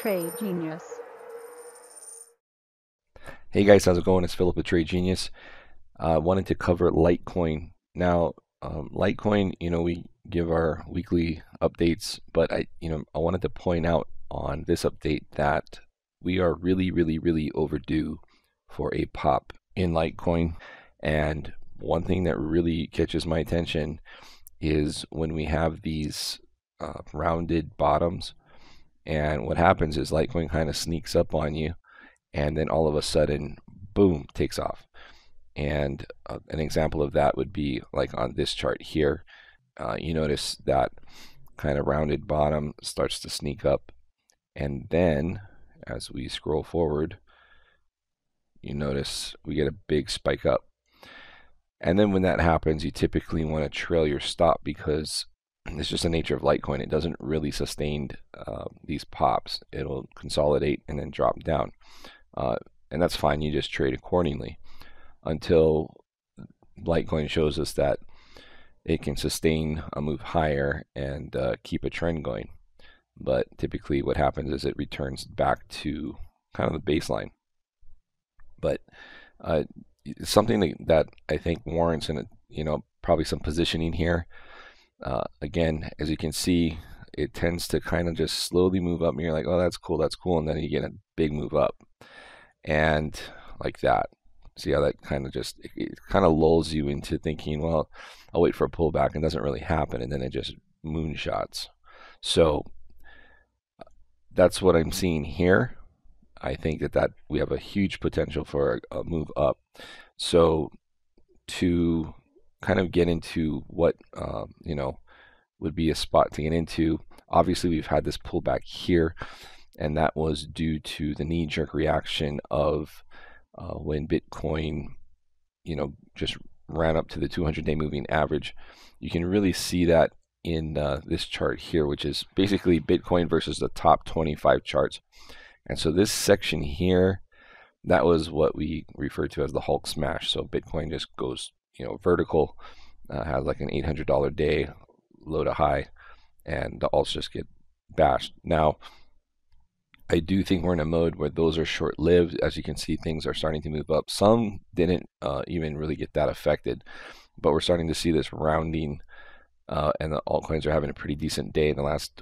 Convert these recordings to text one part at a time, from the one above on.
Trade Genius. Hey guys, how's it going? It's Philip, the Trade Genius. I wanted to cover Litecoin. Now, Litecoin, we give our weekly updates, but I wanted to point out on this update that we are really, really, really overdue for a pop in Litecoin. And one thing that really catches my attention is when we have these rounded bottoms, and what happens is Litecoin kind of sneaks up on you and then all of a sudden, boom, takes off. And an example of that would be like on this chart here. You notice that kind of rounded bottom starts to sneak up. And then as we scroll forward, you notice we get a big spike up. And then when that happens, you typically want to trail your stop because it's just the nature of Litecoin. It doesn't really sustain these pops. It'll consolidate and then drop down. And that's fine. You just trade accordingly until Litecoin shows us that it can sustain a move higher and keep a trend going. But typically what happens is it returns back to kind of the baseline. But it's something that I think warrants probably some positioning here. Again, as you can see, it tends to kind of just slowly move up and you're like, oh, that's cool, and then you get a big move up. And like that, see how that kind of just, it kind of lulls you into thinking, well, I'll wait for a pullback, and it doesn't really happen, and then it just moonshots. So that's what I'm seeing here. I think that we have a huge potential for a move up. So to kind of get into what would be a spot to get into, obviously we've had this pullback here, and that was due to the knee-jerk reaction of when Bitcoin just ran up to the 200-day moving average. You can really see that in this chart here, which is basically Bitcoin versus the top 25 charts. And so this section here, that was what we refer to as the Hulk smash. So Bitcoin just goes vertical, has like an $800 day, low to high, and the alts just get bashed. Now, I do think we're in a mode where those are short-lived. As you can see, things are starting to move up. Some didn't even really get that affected, but we're starting to see this rounding, and the altcoins are having a pretty decent day in the last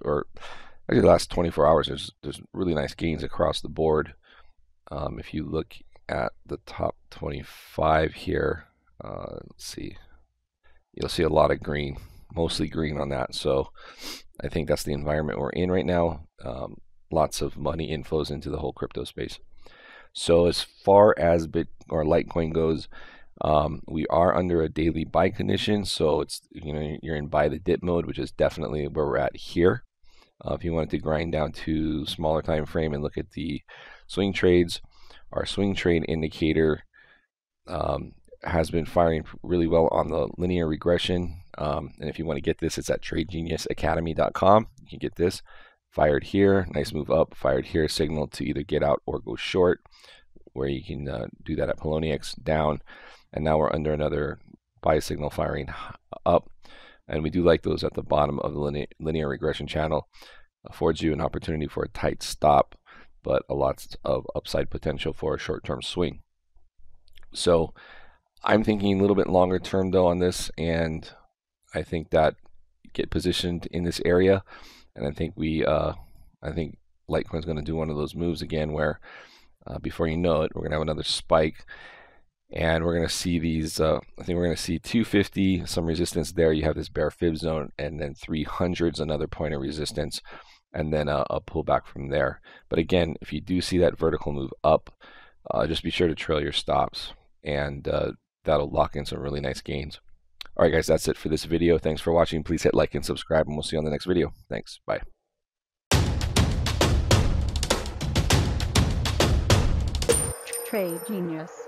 24 hours. There's really nice gains across the board. If you look at the top 25 here, let's see, you'll see a lot of green, mostly green on that. So I think that's the environment we're in right now. Lots of money inflows into the whole crypto space. So as far as Litecoin goes, we are under a daily buy condition. So it's you're in buy the dip mode, which is definitely where we're at here. If you wanted to grind down to smaller time frame and look at the swing trades, our swing trade indicator has been firing really well on the linear regression. And if you want to get this, it's at tradegeniusacademy.com. You can get this. Fired here, nice move up. Fired here, signal to either get out or go short, where you can do that at Poloniex, down. And now we're under another buy signal firing up. And we do like those at the bottom of the linear regression channel. Affords you an opportunity for a tight stop, but a lot of upside potential for a short-term swing. So I'm thinking a little bit longer term though on this, and I think that get positioned in this area. And I think I think Litecoin's going to do one of those moves again where before you know it, we're going to have another spike, and we're going to see these, I think we're going to see 250, some resistance there. You have this bear fib zone, and then 300's another point of resistance, and then a pullback from there. But again, if you do see that vertical move up, just be sure to trail your stops, and that'll lock in some really nice gains. All right, guys, that's it for this video. Thanks for watching. Please hit like and subscribe, and we'll see you on the next video. Thanks. Bye. Trade Genius.